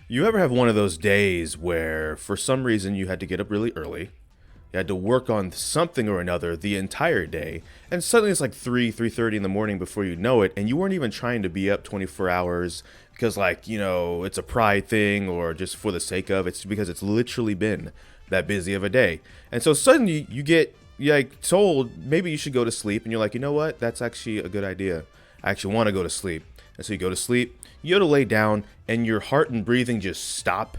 You ever have one of those days where, for some reason, you had to get up really early, you had to work on something or another the entire day, and suddenly it's like 3:30 in the morning before you know it, and you weren't even trying to be up 24 hours because, like, it's a pride thing or just for the sake of it's because it's literally been that busy of a day. And so suddenly you get like told maybe you should go to sleep, and you're like, you know what? That's actually a good idea. I actually want to go to sleep. And so you go to sleep, you go to lay down, and your heart and breathing just stop.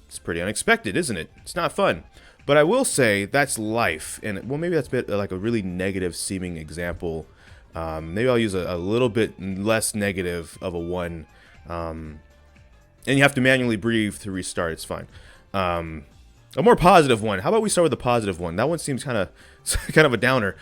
It's pretty unexpected, isn't it? It's not fun. But I will say that's life. And, well, maybe that's a bit like a really negative seeming example. Maybe I'll use a little bit less negative of a one. And you have to manually breathe to restart. It's fine. A more positive one. How about we start with the positive one? That one seems kind of a downer.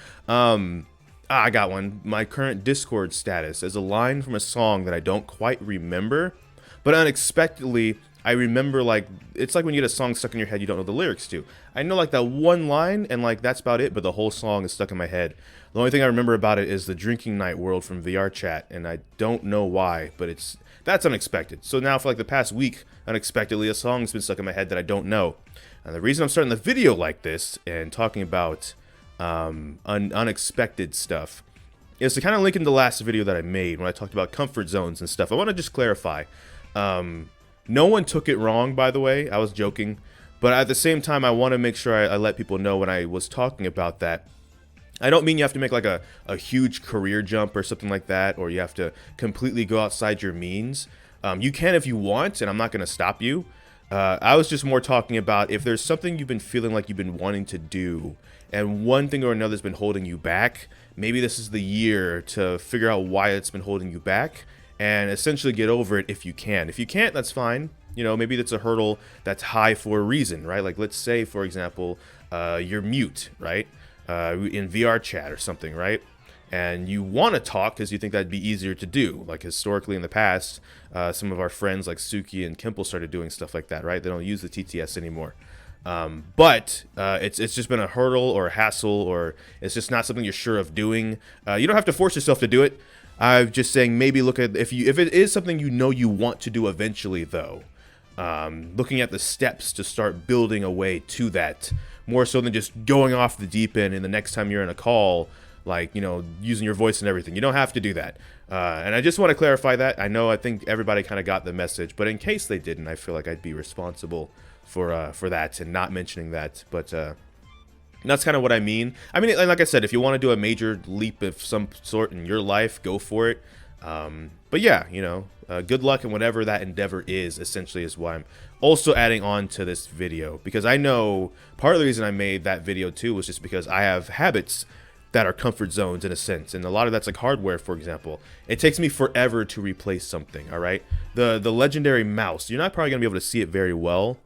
I got one. My current Discord status is a line from a song that I don't quite remember, but unexpectedly, I remember, like, it's like when you get a song stuck in your head you don't know the lyrics to. I know, like, that one line, and, like, that's about it, but the whole song is stuck in my head. The only thing I remember about it is the Drinking Night World from VR Chat, and I don't know why, but that's unexpected. So now for, like, the past week, unexpectedly, a song's been stuck in my head that I don't know. And the reason I'm starting the video like this and talking about unexpected stuff is to kind of link into the last video that I made when I talked about comfort zones and stuff. I want to just clarify. No one took it wrong, by the way. I was joking. But at the same time, I want to make sure I let people know when I was talking about that. I don't mean you have to make like a huge career jump or something like that, or you have to completely go outside your means. You can if you want, and I'm not going to stop you. I was just more talking about if there's something you've been feeling like you've been wanting to do, and one thing or another has been holding you back, maybe this is the year to figure out why it's been holding you back, and essentially get over it if you can. If you can't, that's fine. Maybe that's a hurdle that's high for a reason, right? Like, let's say, for example, you're mute, right? In VR chat or something, right? And you want to talk because you think that'd be easier to do. Like, historically in the past, some of our friends like Suki and Kimple started doing stuff like that, right? They don't use the TTS anymore. But it's just been a hurdle or a hassle, or it's just not something you're sure of doing. You don't have to force yourself to do it. I'm just saying maybe look at if it is something you want to do eventually, though. Looking at the steps to start building a way to that, more so than just going off the deep end and the next time you're in a call, like, using your voice and everything. You don't have to do that. And I just want to clarify that. I think everybody kind of got the message, but in case they didn't, I feel like I'd be responsible for that and not mentioning that. But that's kind of what I mean. I mean, like I said, if you want to do a major leap of some sort in your life, go for it. But yeah, good luck in whatever that endeavor is, essentially, is why I'm also adding on to this video. Because I know part of the reason I made that video too was just because I have habits that are comfort zones in a sense, and a lot of that's like hardware. For example, it takes me forever to replace something. All right, the legendary mouse, you're not probably gonna be able to see it very well.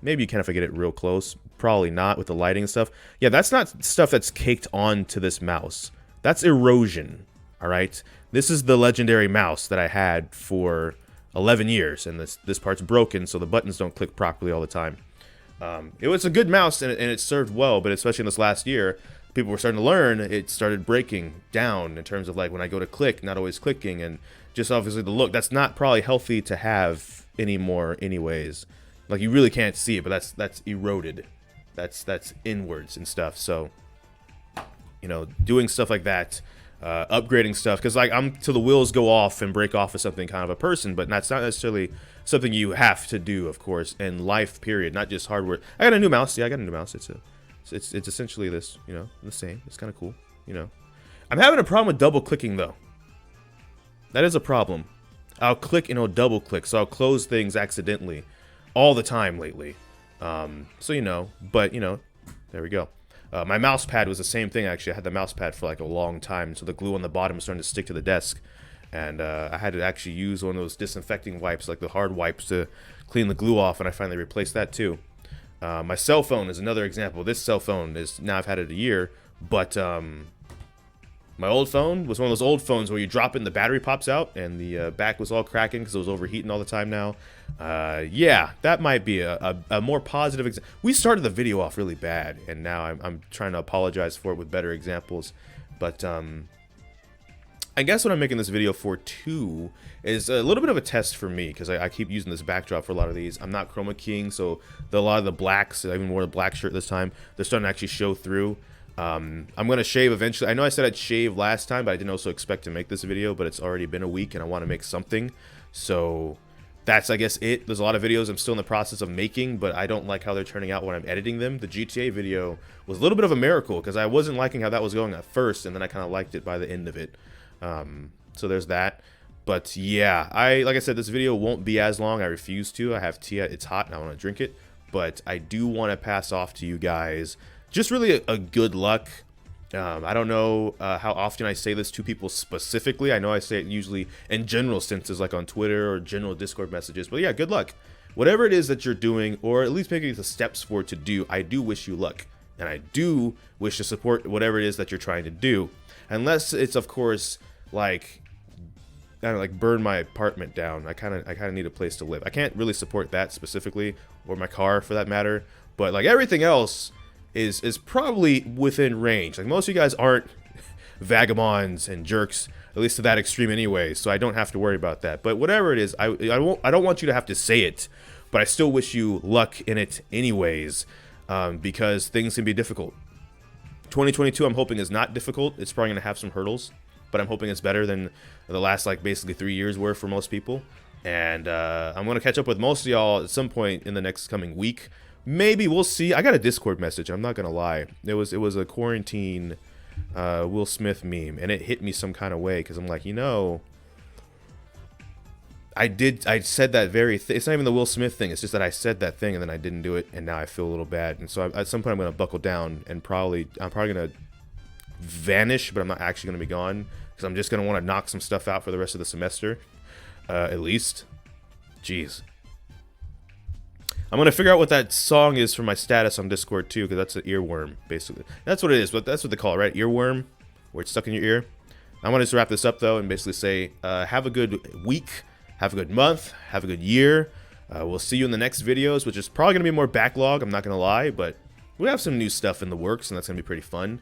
Maybe you can if I get it real close. Probably not with the lighting and stuff. Yeah, that's not stuff that's caked onto this mouse. That's erosion. All right, this is the legendary mouse that I had for 11 years, and this part's broken, so the buttons don't click properly all the time. It was a good mouse, and it served well, but especially in this last year, people were starting to learn, it started breaking down in terms of, like, when I go to click, not always clicking, and just obviously the look. That's not probably healthy to have anymore anyways. Like, you really can't see it, but that's eroded. That's inwards and stuff. So, doing stuff like that, upgrading stuff, because, like, I'm till the wheels go off and break off of something kind of a person, but that's not necessarily something you have to do, of course, in life, period, not just hardware. I got a new mouse. Yeah, I got a new mouse. It's essentially this, the same. It's kind of cool, I'm having a problem with double clicking, though. That is a problem. I'll click and it'll double click, so I'll close things accidentally all the time lately. So, but, there we go. My mouse pad was the same thing, actually. I had the mouse pad for like a long time, so the glue on the bottom was starting to stick to the desk. And I had to actually use one of those disinfecting wipes, like the hard wipes, to clean the glue off, and I finally replaced that too. My cell phone is another example. This cell phone is, now I've had it a year, but my old phone was one of those old phones where you drop it and the battery pops out, and the back was all cracking because it was overheating all the time now. Yeah, that might be a more positive example. We started the video off really bad, and now I'm trying to apologize for it with better examples. But I guess what I'm making this video for too is a little bit of a test for me, because I keep using this backdrop for a lot of these. I'm not chroma keying, so a lot of the blacks, I even wore the black shirt this time, they're starting to actually show through. I'm going to shave eventually. I know I said I'd shave last time, but I didn't also expect to make this video, but it's already been a week and I want to make something. So that's, I guess, it. There's a lot of videos I'm still in the process of making, but I don't like how they're turning out when I'm editing them. The GTA video was a little bit of a miracle, because I wasn't liking how that was going at first, and then I kind of liked it by the end of it. So there's that. But yeah, like I said, this video won't be as long. I refuse to. I have tea. It's hot and I want to drink it. But I do want to pass off to you guys just really a good luck. I don't know how often I say this to people specifically. I know I say it usually in general senses, like on Twitter or general Discord messages. But yeah, good luck. Whatever it is that you're doing, or at least making the steps for it to do, I do wish you luck. And I do wish to support whatever it is that you're trying to do. Unless it's, of course, like, I don't know, like burn my apartment down. I kind of need a place to live. I can't really support that specifically, or my car for that matter. But like everything else is probably within range. Like most of you guys aren't vagabonds and jerks, at least to that extreme anyway, so I don't have to worry about that. But whatever it is, I don't want you to have to say it, but I still wish you luck in it anyways, because things can be difficult. 2022 I'm hoping is not difficult. It's probably going to have some hurdles, but I'm hoping it's better than the last, like, basically 3 years were for most people. And I'm going to catch up with most of y'all at some point in the next coming week. Maybe, we'll see. I got a Discord message, I'm not going to lie. It was a quarantine Will Smith meme, and it hit me some kind of way, because I'm like, you know, I said that very thing. It's not even the Will Smith thing. It's just that I said that thing and then I didn't do it, and now I feel a little bad. And so at some point I'm going to buckle down, and I'm probably going to vanish, but I'm not actually going to be gone, because I'm just going to want to knock some stuff out for the rest of the semester, at least. Jeez. I'm going to figure out what that song is for my status on Discord too, because that's an earworm, basically. That's what it is, but that's what they call it, right? Earworm, where it's stuck in your ear. I want to just wrap this up though and basically say, have a good week, have a good month, have a good year. We'll see you in the next videos, which is probably going to be more backlog, I'm not going to lie, but we have some new stuff in the works, and that's going to be pretty fun.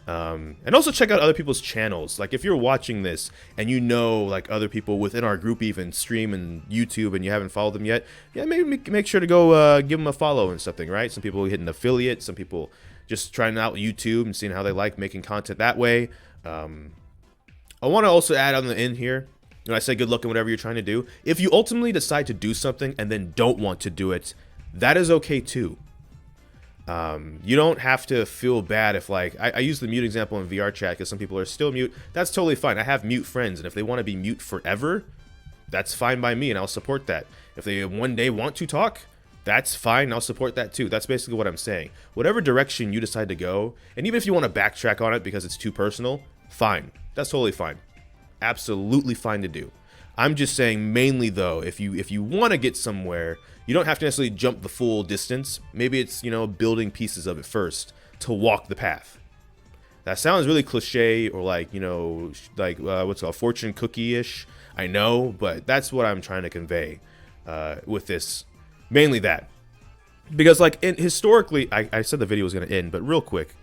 And also check out other people's channels. Like if you're watching this and you know like other people within our group even stream and YouTube and you haven't followed them yet, yeah, maybe make sure to go give them a follow and something, right? Some people hit an affiliate, some people just trying out YouTube and seeing how they like making content that way. I want to also add on the end here, when I say good luck in whatever you're trying to do, if you ultimately decide to do something and then don't want to do it, that is okay too. You don't have to feel bad if, like, I use the mute example in VR chat because some people are still mute. That's totally fine. I have mute friends, and if they want to be mute forever, that's fine by me, and I'll support that. If they one day want to talk, that's fine. I'll support that too. That's basically what I'm saying. Whatever direction you decide to go, and even if you want to backtrack on it because it's too personal, fine. That's totally fine. Absolutely fine to do. I'm just saying, mainly though, if you want to get somewhere, you don't have to necessarily jump the full distance. Maybe it's, you know, building pieces of it first to walk the path. That sounds really cliche, or like, you know, like what's it called, fortune cookie-ish. I know, but that's what I'm trying to convey with this. Mainly that, because like historically, I said the video was going to end, but real quick.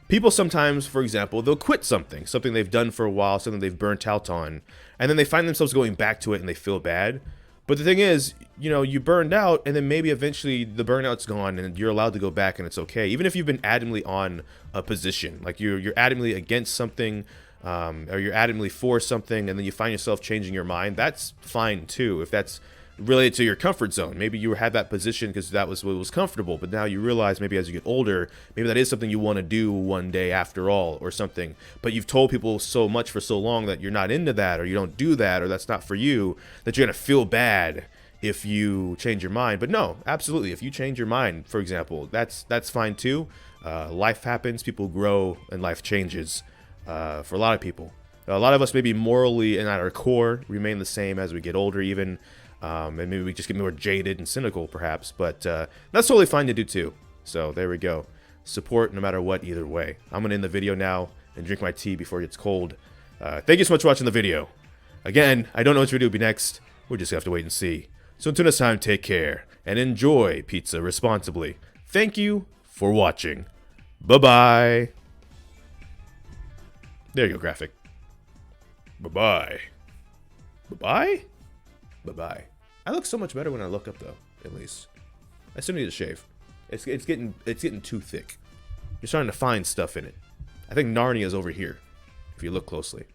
People sometimes, for example, they'll quit something they've done for a while, something they've burnt out on, and then they find themselves going back to it and they feel bad. But the thing is, you know, you burned out, and then maybe eventually the burnout's gone and you're allowed to go back and it's okay. Even if you've been adamantly on a position, like you're adamantly against something, or you're adamantly for something, and then you find yourself changing your mind, that's fine too. If that's related to your comfort zone, maybe you had that position because that was what was comfortable, but now you realize maybe as you get older, maybe that is something you want to do one day after all, or something, but you've told people so much for so long that you're not into that, or you don't do that, or that's not for you, that you're going to feel bad if you change your mind. But no, absolutely, if you change your mind, for example, that's fine too. Life happens, people grow, and life changes for a lot of people. A lot of us maybe morally and at our core remain the same as we get older even. And maybe we just get more jaded and cynical, perhaps, but that's totally fine to do too. So there we go. Support no matter what, either way. I'm gonna end the video now and drink my tea before it gets cold. Thank you so much for watching the video. Again, I don't know which video will be next. We'll just have to wait and see. So until next time, take care and enjoy pizza responsibly. Thank you for watching. Bye-bye. There you go, graphic. Bye-bye. Bye-bye? Bye-bye. I look so much better when I look up, though, at least. I still need to shave. It's getting too thick. You're starting to find stuff in it. I think Narnia's over here, if you look closely.